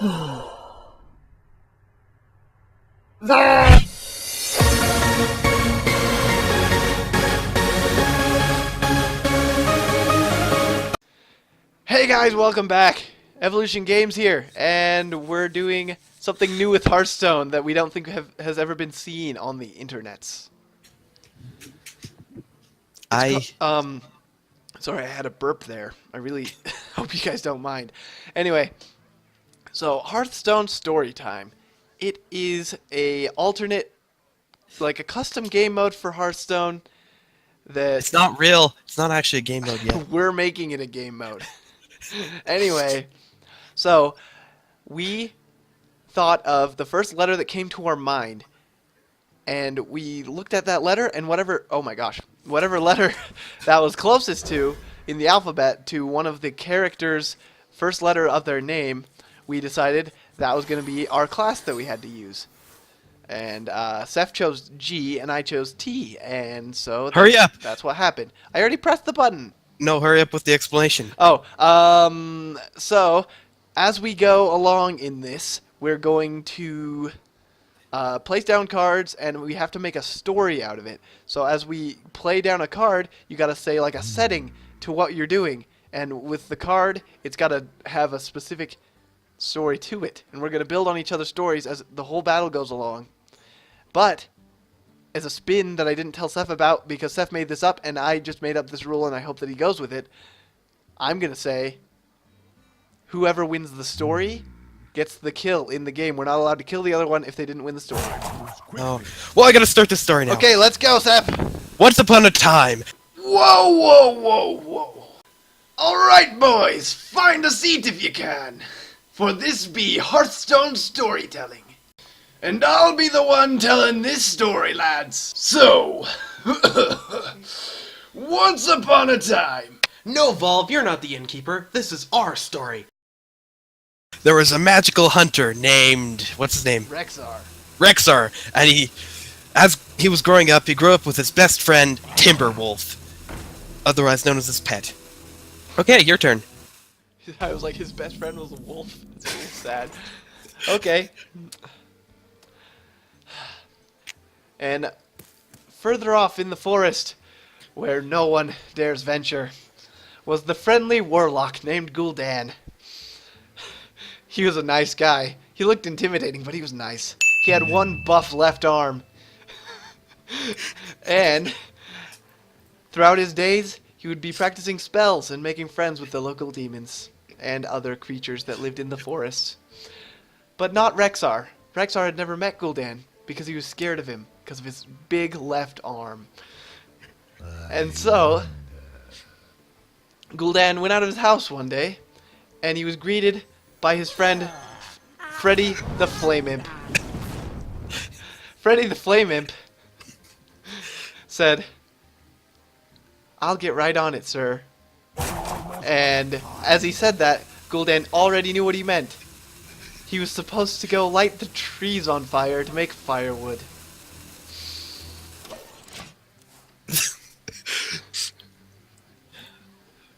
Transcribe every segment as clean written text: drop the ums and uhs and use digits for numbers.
Hey guys, welcome back. Evolution Games here, and we're doing something new with Hearthstone that we don't think has ever been seen on the internets. Sorry, I had a burp there. I really hope you guys don't mind. Anyway, so Hearthstone story time. It is a alternate, like a custom game mode for Hearthstone that It's not real. It's not actually a game mode yet. we're making it a game mode. Anyway, so we thought of the first letter that came to our mind, and we looked at that letter, and whatever letter that was closest to in the alphabet to one of the characters' first letter of their name, we decided that was going to be our class that we had to use. And Seth chose G, and I chose T, and so Hurry up! That's what happened. I already pressed the button. No, hurry up with the explanation. So as we go along in this, we're going to place down cards, and we have to make a story out of it. So as we play down a card, you got to say like a setting to what you're doing, and with the card, it's got to have a specific story to it, and we're going to build on each other's stories as the whole battle goes along. But as a spin that I didn't tell Seth about, because Seth made this up and I just made up this rule and I hope that he goes with it, I'm going to say whoever wins the story gets the kill in the game. We're not allowed to kill the other one if they didn't win the story. Oh. Well, I gotta start this story now. Okay, let's go, Seth! Once upon a time. Whoa, whoa, whoa, whoa. Alright, boys, find a seat if you can, for this be Hearthstone storytelling. And I'll be the one telling this story, lads. So, once upon a time. No, Volv, you're not the innkeeper. This is our story. There was a magical hunter named... what's his name? Rexar. And as he was growing up, he grew up with his best friend, Timberwolf. Otherwise known as his pet. Okay, your turn. I was like, his best friend was a wolf. That's really sad. Okay. And further off in the forest, where no one dares venture, was the friendly warlock named Gul'dan. He was a nice guy. He looked intimidating, but he was nice. He had one buff left arm. And throughout his days, he would be practicing spells and making friends with the local demons and other creatures that lived in the forest. But not Rexar. Rexar had never met Gul'dan because he was scared of him because of his big left arm. And so, Gul'dan went out of his house one day, and he was greeted by his friend, Freddy the Flame Imp. Freddy the Flame Imp said, "I'll get right on it, sir." And as he said that, Gul'dan already knew what he meant. He was supposed to go light the trees on fire to make firewood.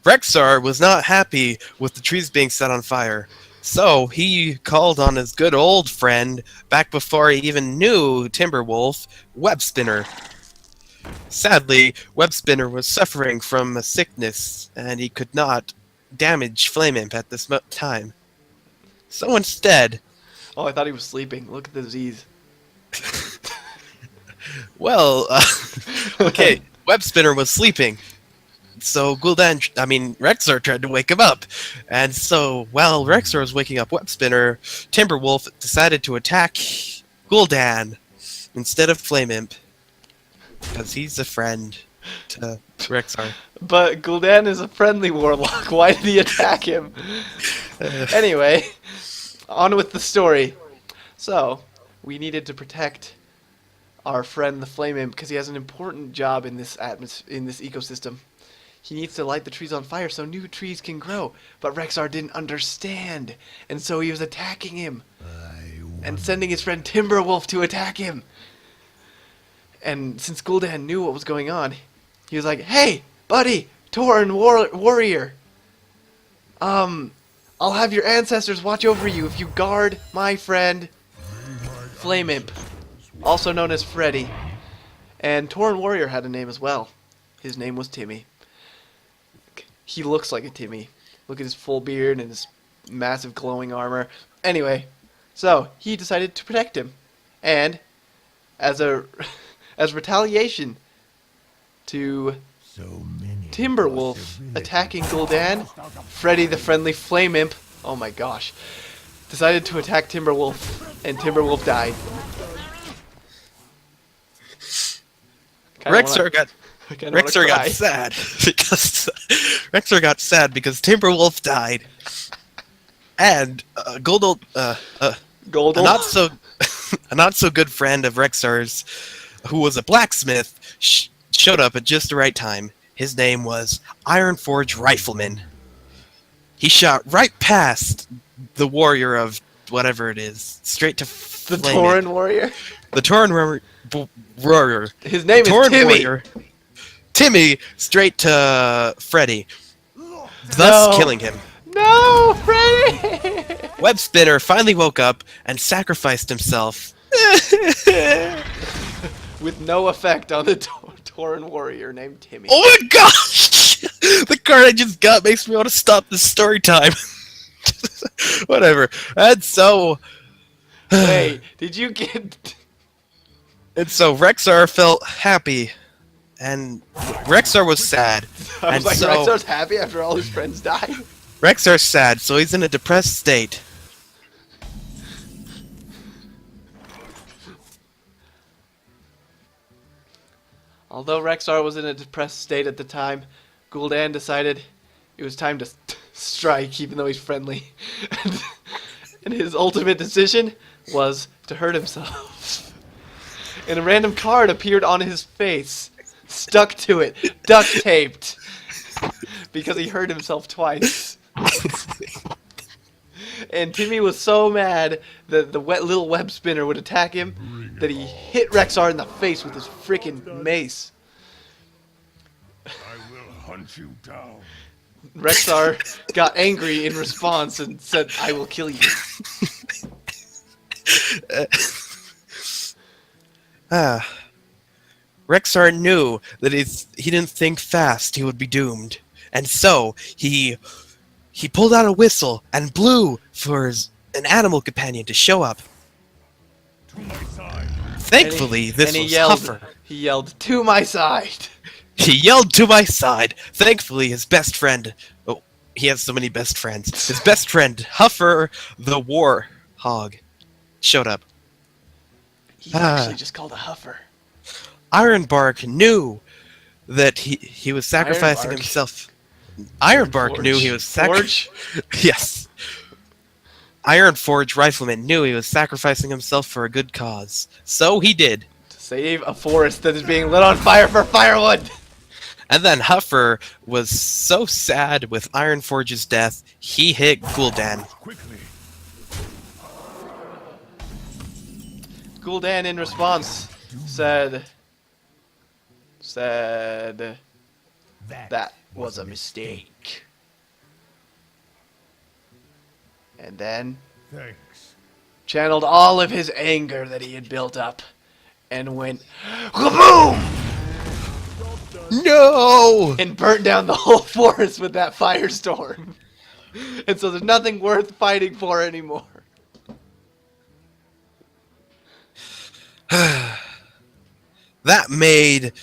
Rexar was not happy with the trees being set on fire. So he called on his good old friend, back before he even knew Timberwolf, Webspinner. Sadly, Webspinner was suffering from a sickness, and he could not damage Flame Imp at this time. So instead... Oh, I thought he was sleeping. Look at the disease. Well, okay, Webspinner was sleeping. So Rexar tried to wake him up. And so, while Rexar was waking up Webspinner, Timberwolf decided to attack Gul'dan instead of Flame Imp. Because he's a friend to Rexar. But Gul'dan is a friendly warlock. Why did he attack him? Anyway, on with the story. So, we needed to protect our friend the Flame Imp because he has an important job in this ecosystem. He needs to light the trees on fire so new trees can grow. But Rexar didn't understand, and so he was attacking him. And sending his friend Timberwolf to attack him. And since Gul'dan knew what was going on, he was like, "Hey, buddy, Tauren warrior. I'll have your ancestors watch over you if you guard my friend Flame Imp, also known as Freddy. And Tauren Warrior had a name as well. His name was Timmy. He looks like a Timmy. Look at his full beard and his massive glowing armor. Anyway, so he decided to protect him. And as retaliation to Timberwolf attacking Gul'dan, Freddy the Friendly Flame Imp, oh my gosh, decided to attack Timberwolf, and Timberwolf died. Rexar got sad because Rexar got sad because Timberwolf died, and Gul'dan, a not so good friend of Rexar's, who was a blacksmith, showed up at just the right time. His name was Ironforge Rifleman. He shot right past the warrior of whatever it is, straight to the Tauren Warrior. The Tauren Warrior. His name is Timmy. Warrior. Timmy, straight to Freddy, thus killing him. No, Freddy! Web Spinner finally woke up and sacrificed himself. With no effect on the Tauren Warrior named Timmy. Oh my gosh! The card I just got makes me want to stop this story time. Whatever. And so... Hey, did you get... And so Rexar felt happy, and Rexar was sad. I was like, so Rexar's happy after all his friends died? Rexar's sad, so he's in a depressed state. Although Rexar was in a depressed state at the time, Gul'dan decided it was time to strike, even though he's friendly. And his ultimate decision was to hurt himself. And a random card appeared on his face, stuck to it, duct taped, because he hurt himself twice. And Timmy was so mad that the little web spinner would attack him that he hit Rexar in the face with his freaking mace. I will hunt you down. Rexar got angry in response and said, "I will kill you." Rexar knew that he didn't think fast, he would be doomed. And so, he pulled out a whistle and blew for an animal companion to show up. To my side. Thankfully, this was Huffer. He yelled, "To my side!" He yelled to my side. Thankfully, his best friend... Oh, he has so many best friends. His best friend, Huffer the Warhog, showed up. He's actually just called a Huffer. Ironbark knew that he was sacrificing himself. Ironbark knew he was Forge? Yes. Ironforge Rifleman knew he was sacrificing himself for a good cause. So he did. To save a forest that is being lit on fire for firewood! And then Huffer was so sad with Ironforge's death, he hit Gul'dan. Quickly. Gul'dan, in response, said that was a mistake. And then Thanks. channeled all of his anger that he had built up and went kaboom! No! And burnt down the whole forest with that firestorm. And so there's nothing worth fighting for anymore. That made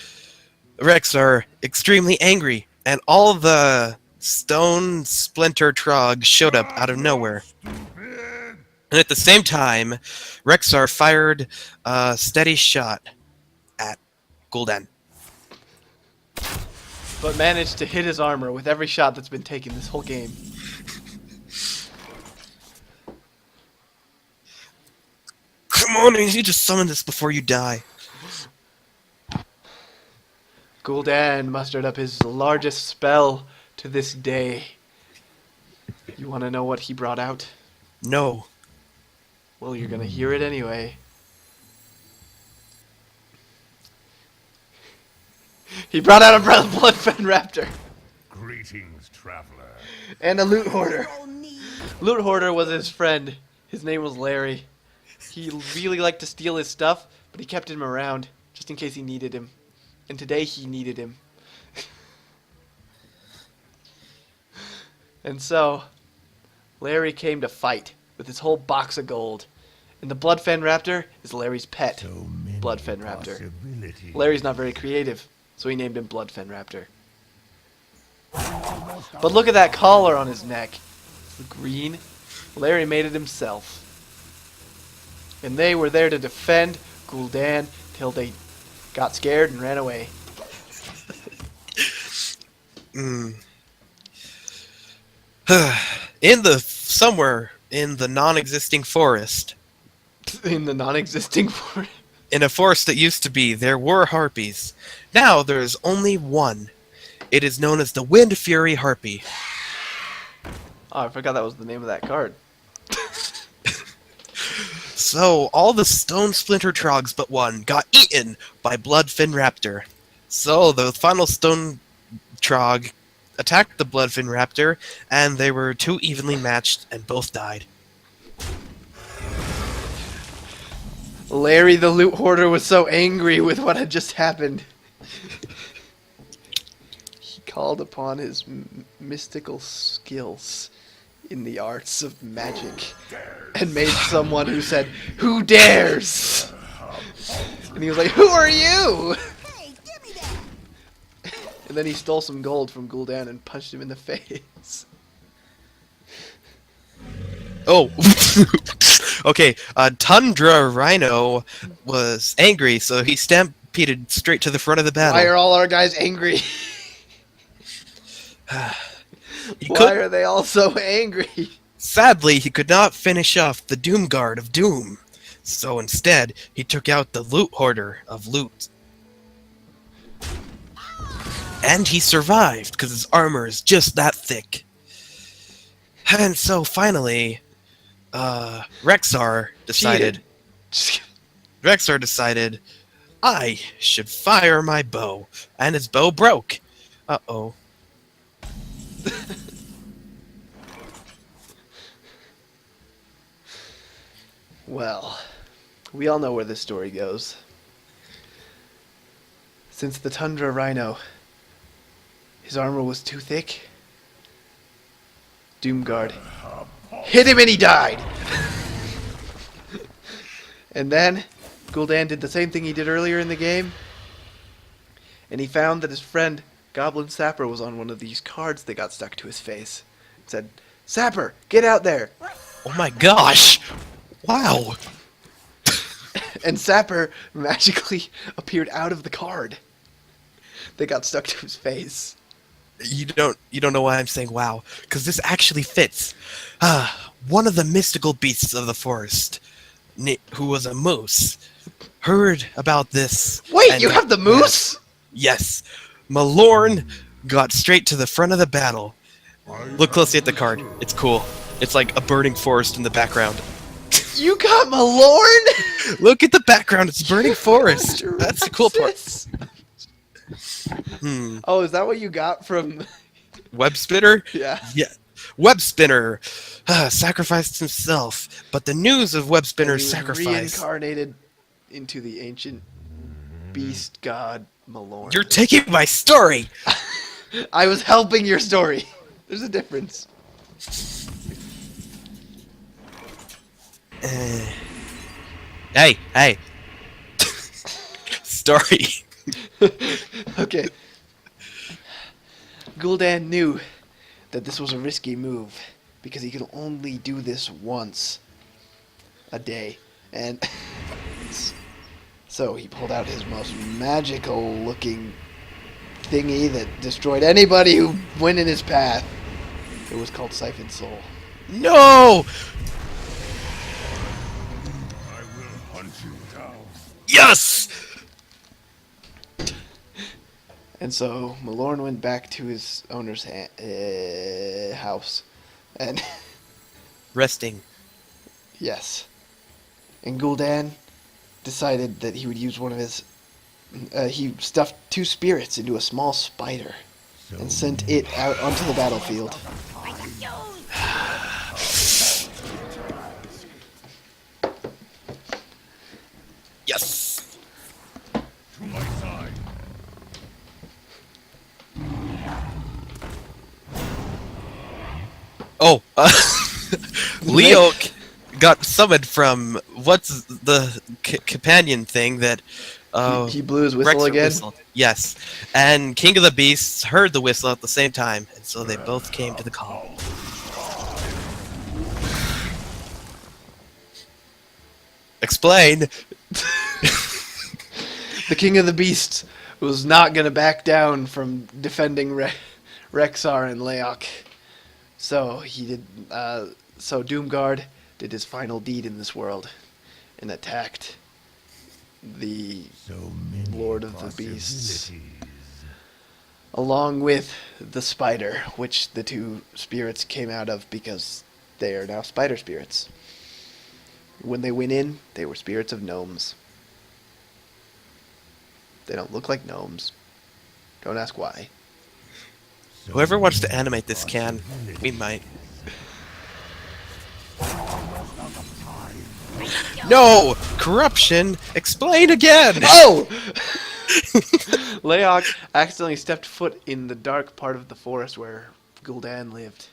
Rexar extremely angry, and all the stone splinter trogs showed up out of nowhere. And at the same time, Rexar fired a steady shot at Gul'dan. But managed to hit his armor with every shot that's been taken this whole game. Come on, you need to summon this before you die. Gul'dan mustered up his largest spell to this day. You want to know what he brought out? No. Well, you're gonna hear it anyway. He brought out a blood-fed raptor. Greetings, traveler. And a loot hoarder. Loot Hoarder was his friend. His name was Larry. He really liked to steal his stuff, but he kept him around just in case he needed him. And today he needed him. And so, Larry came to fight with his whole box of gold. And the Bloodfen Raptor is Larry's pet. So many Bloodfen Raptor. possibilities. Larry's not very creative, so he named him Bloodfen Raptor. But look at that collar on his neck. The green. Larry made it himself. And they were there to defend Gul'dan till they got scared and ran away. Somewhere in the non-existing forest, In the non-existing forest. in a forest that used to be, there were harpies. Now there's only one. It is known as the Wind Fury Harpy. Oh, I forgot that was the name of that card. So all the Stone Splinter Trogs but one got eaten by Bloodfin Raptor. So the final Stone Trog attacked the Bloodfin Raptor, and they were too evenly matched, and both died. Larry the Loot Hoarder was so angry with what had just happened. He called upon his mystical skills in the arts of magic and made someone who said, "Who dares?" And he was like, "Who are you?" Hey, give me that! And then he stole some gold from Gul'dan and punched him in the face. Oh, okay. Tundra Rhino was angry, so he stampeded straight to the front of the battle. Why are all our guys angry? He Why could- are they all so angry? Sadly, he could not finish off the Doom Guard of Doom, so instead, he took out the Loot Hoarder of Loot. And he survived, because his armor is just that thick. And so finally, Rexar decided... Rexar decided, I should fire my bow. And his bow broke. Uh-oh. Well, we all know where this story goes. Since the Tundra Rhino, his armor was too thick, Doomguard hit him and he died! And then, Gul'dan did the same thing he did earlier in the game, and he found that his friend Goblin Sapper was on one of these cards that got stuck to his face. It said, "Sapper, get out there!" Oh my gosh! Wow! And Sapper magically appeared out of the card that got stuck to his face. You don't know why I'm saying wow, because this actually fits. One of the mystical beasts of the forest, who was a moose, heard about this. Wait, and you have the moose? Yes. Malorn got straight to the front of the battle. Look closely at the card. It's cool. It's like a burning forest in the background. You got Malorn? Look at the background. It's a burning forest. That's the cool part. Oh, is that what you got from... Web Spinner? Yeah. Yeah. Web Spinner sacrificed himself, but the news of Web Spinner's He was sacrifice... reincarnated into the ancient beast god Malorn. You're taking my story! I was helping your story. There's a difference. Hey. Story. Okay. Gul'dan knew that this was a risky move because he could only do this once a day. And so he pulled out his most magical looking thingy that destroyed anybody who went in his path. It was called Siphon Soul. No! I will hunt you down. Yes! And so Malorn went back to his owner's house. And Resting. yes. And Gul'dan decided that he would use one of his... he stuffed 2 spirits into a small spider and sent it out onto the battlefield. Yes. To my side. Oh, Leo got summoned from what's the companion thing that He blew his whistle Rexor again. whistled. Yes, and King of the Beasts heard the whistle at the same time, and so they both came to the call. Explain. The King of the Beasts was not going to back down from defending Rexar and Leok. So he did. So Doomguard did his final deed in this world and attacked the So many Lord of the Beasts, possibilities. along with the spider, which the two spirits came out of because they are now spider spirits. When they went in, they were spirits of gnomes. They don't look like gnomes. Don't ask why. So Whoever wants to many animate this can. We might. No! Corruption! Explain again! Oh! Leok accidentally stepped foot in the dark part of the forest where Gul'dan lived.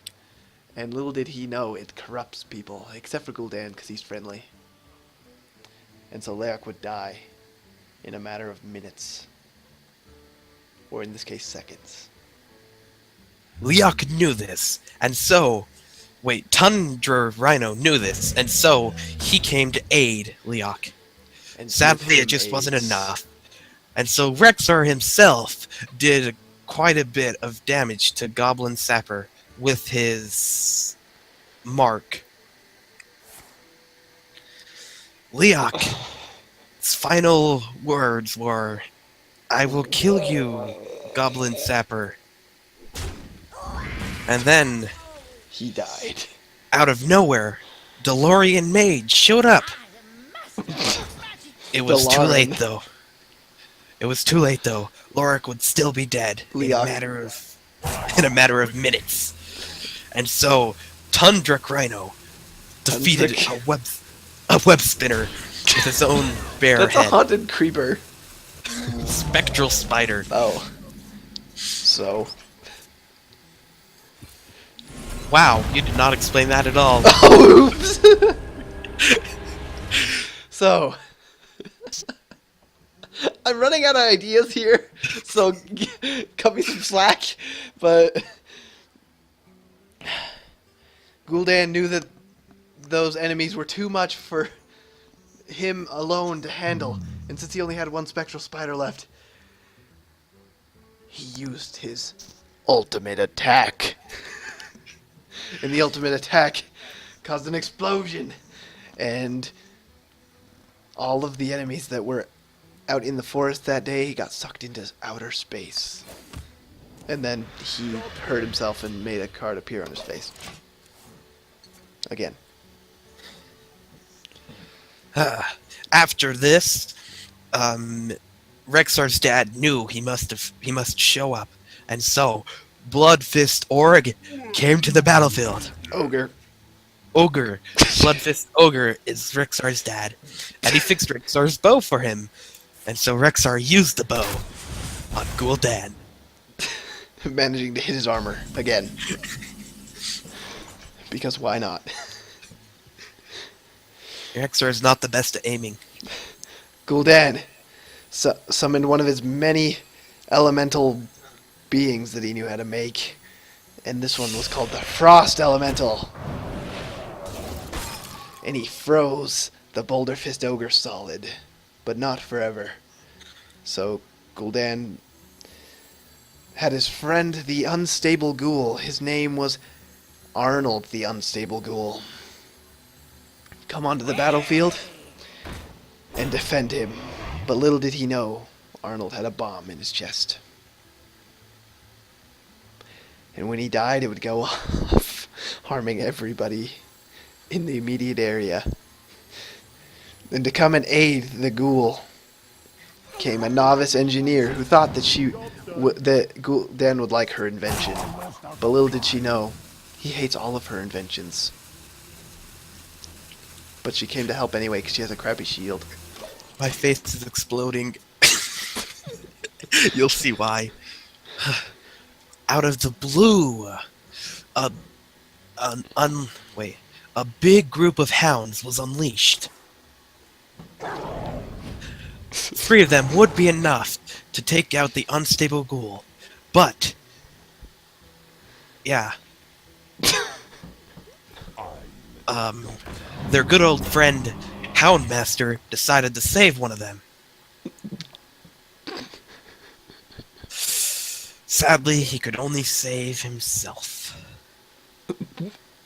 And little did he know it corrupts people, except for Gul'dan because he's friendly. And so Leok would die in a matter of minutes. Or in this case, seconds. Leok knew this, and so... Wait, Tundra Rhino knew this, and so he came to aid Leok. And Sadly, give it him just wasn't AIDS. enough. And so Rexar himself did quite a bit of damage to Goblin Sapper with his mark. Leok's final words were, "I will kill you, Goblin Sapper." And then, He died. out of nowhere, DeLorean Mage showed up. It was too DeLorean. late, though. It was too late, though. Lorik would still be dead in a Leok. matter of minutes. And so, Tundra Rhino defeated Tundra- a web spinner with his own bare That's a head. haunted creeper. Spectral spider. Oh. So. Wow, you did not explain that at all. Oops! So. I'm running out of ideas here, so cut me some slack. But Gul'dan knew that those enemies were too much for him alone to handle, and since he only had one spectral spider left, he used his ultimate attack. And the ultimate attack caused an explosion, and all of the enemies that were out in the forest that day got sucked into outer space. And then he hurt himself and made a card appear on his face. Again. After this, Rexar's dad knew he must show up, and so Bloodfist Org came to the battlefield. Ogre. Ogre, Bloodfist Ogre is Rexar's dad, and he fixed Rexar's bow for him, and so Rexar used the bow on Gul'dan. Managing to hit his armor again. Because why not? Rexar is not the best at aiming. Gul'dan summoned one of his many elemental beings that he knew how to make. And this one was called the Frost Elemental. And he froze the Boulder Fist Ogre solid. But not forever. So Gul'dan had his friend the Unstable Ghoul. His name was Arnold the Unstable Ghoul. Come onto the battlefield and defend him. But little did he know, Arnold had a bomb in his chest. And when he died, it would go off, harming everybody in the immediate area. And to come and aid the ghoul came a novice engineer who thought that Dan would like her invention. But little did she know, he hates all of her inventions. But she came to help anyway because she has a crappy shield. My face is exploding. You'll see why. Out of the blue, a a big group of hounds was unleashed. 3 of them would be enough to take out the unstable ghoul, but yeah, their good old friend Houndmaster decided to save one of them. Sadly, he could only save himself.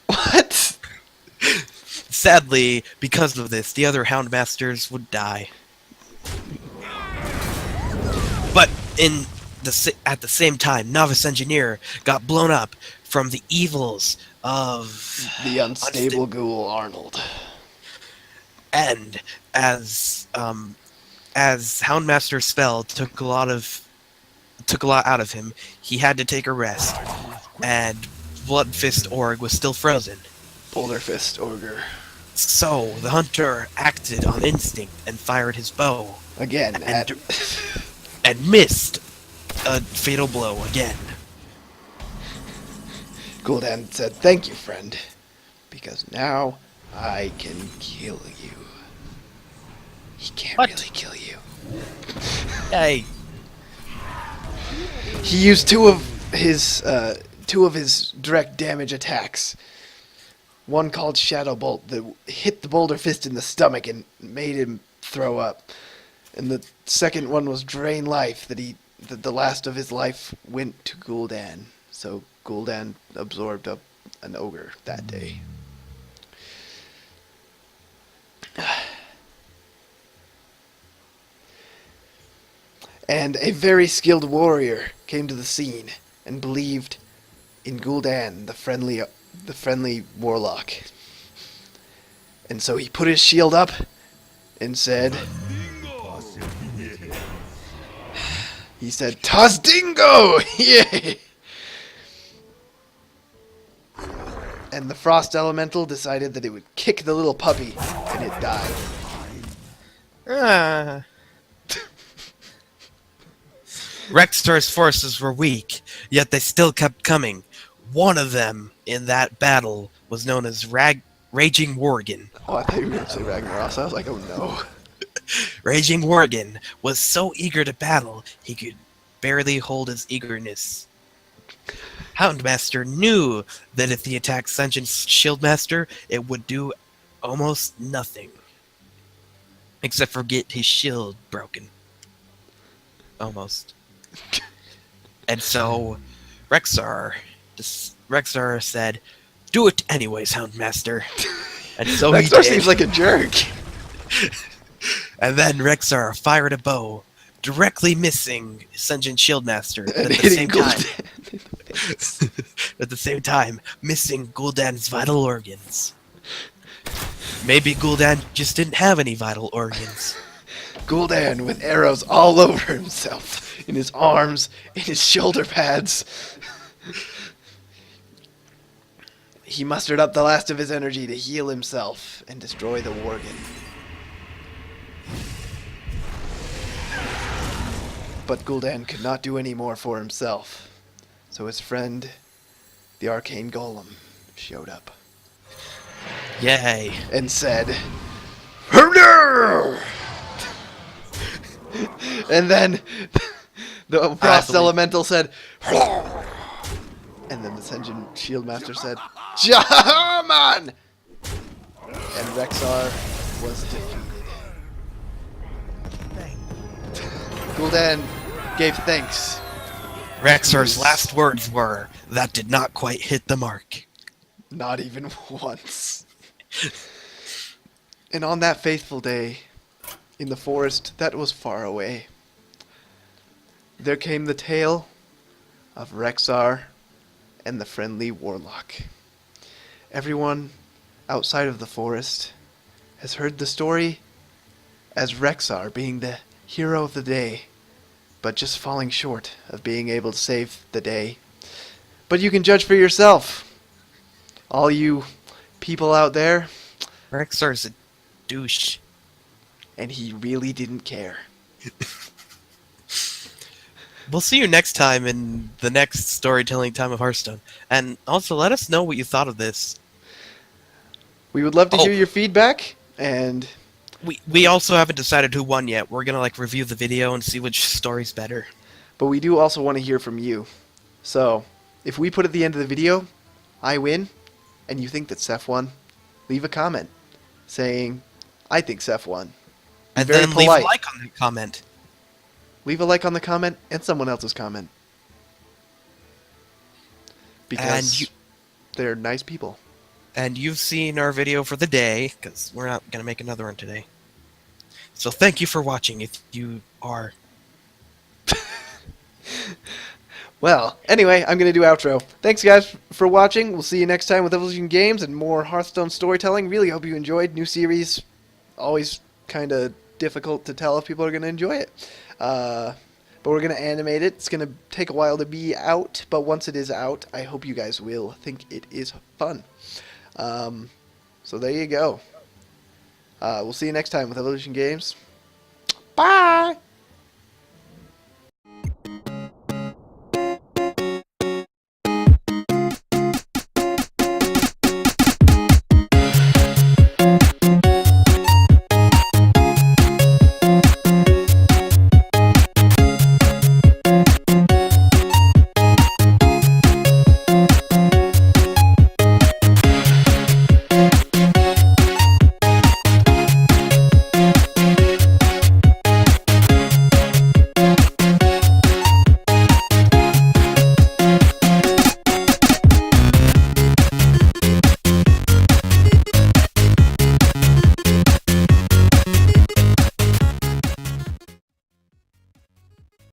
What? Sadly, because of this, the other Houndmasters would die. But at the same time, Novice Engineer got blown up from the evils of The unstable ghoul Arnold. And as Houndmaster's spell took a lot out of him, he had to take a rest, and Bloodfist Org was still frozen. Boulder Fist Ogre. So the hunter acted on instinct and fired his bow, Again, and missed a fatal blow again. Gul'dan said, "Thank you, friend, because now I can kill you." He can't What? really kill you. Hey, He used two of his direct damage attacks. One called Shadow Bolt that hit the Boulder Fist in the stomach and made him throw up. And the second one was Drain Life, that the last of his life went to Gul'dan. So Gul'dan absorbed an ogre that day. And a very skilled warrior came to the scene and believed in Gul'dan, the friendly warlock. And so he put his shield up and said, "Toss dingo! Yay!" And the frost elemental decided that it would kick the little puppy, and it died. Rexstar's forces were weak, yet they still kept coming. One of them in that battle was known as Raging Worgen. Oh, I thought you were going to say Ragnaros. I was like, oh no. Raging Worgen was so eager to battle, he could barely hold his eagerness. Houndmaster knew that if he attacked Senjin's Shieldmaster, it would do almost nothing. Except for get his shield broken. Almost. And so, Rexxar said, "Do it anyways, Houndmaster." And so he Rexar did. seems like a jerk. And then Rexxar fired a bow, directly missing Senjin Shieldmaster, but And at the hitting same time, Gul'dan. at the same time, missing Gul'dan's vital organs. Maybe Gul'dan just didn't have any vital organs. Gul'dan with arrows all over himself. In his arms, in his shoulder pads. He mustered up the last of his energy to heal himself and destroy the Worgen. But Gul'dan could not do any more for himself. So his friend, the Arcane Golem, showed up. Yay. And said, "Hurrah!" And then the Frost believe- Elemental said, "Hurrah!" And then the Senjin Shieldmaster said, "Jaman!" And Rexxar was defeated. Gul'dan gave thanks. Rexxar's last words were, "That did not quite hit the mark." Not even once. And on that faithful day, in the forest that was far away, there came the tale of Rexxar and the friendly warlock. Everyone outside of the forest has heard the story as Rexxar being the hero of the day, but just falling short of being able to save the day. But you can judge for yourself. All you people out there, Rexxar's a douche. and he really didn't care. We'll see you next time in the next storytelling time of Hearthstone. And also, let us know what you thought of this. We would love to Oh. hear your feedback, and We also haven't decided who won yet. We're gonna review the video and see which story's better. but we do also want to hear from you. So, if we put at the end of the video, I win, and you think that Seth won, leave a comment saying, I think Seth won. Be And very then leave polite. a like on the comment. Leave a like on the comment and someone else's comment. Because you- they're nice people. And you've seen our video for the day, because we're not gonna make another one today. So thank you for watching, if you are. Well, anyway, I'm going to do outro. Thanks, guys, for watching. We'll see you next time with Evolution Games and more Hearthstone storytelling. Really hope you enjoyed. New series, always kind of difficult to tell if people are going to enjoy it. But we're going to animate it. It's going to take a while to be out, but once it is out, I hope you guys will think it is fun. So there you go. We'll see you next time with Evolution Games. Bye!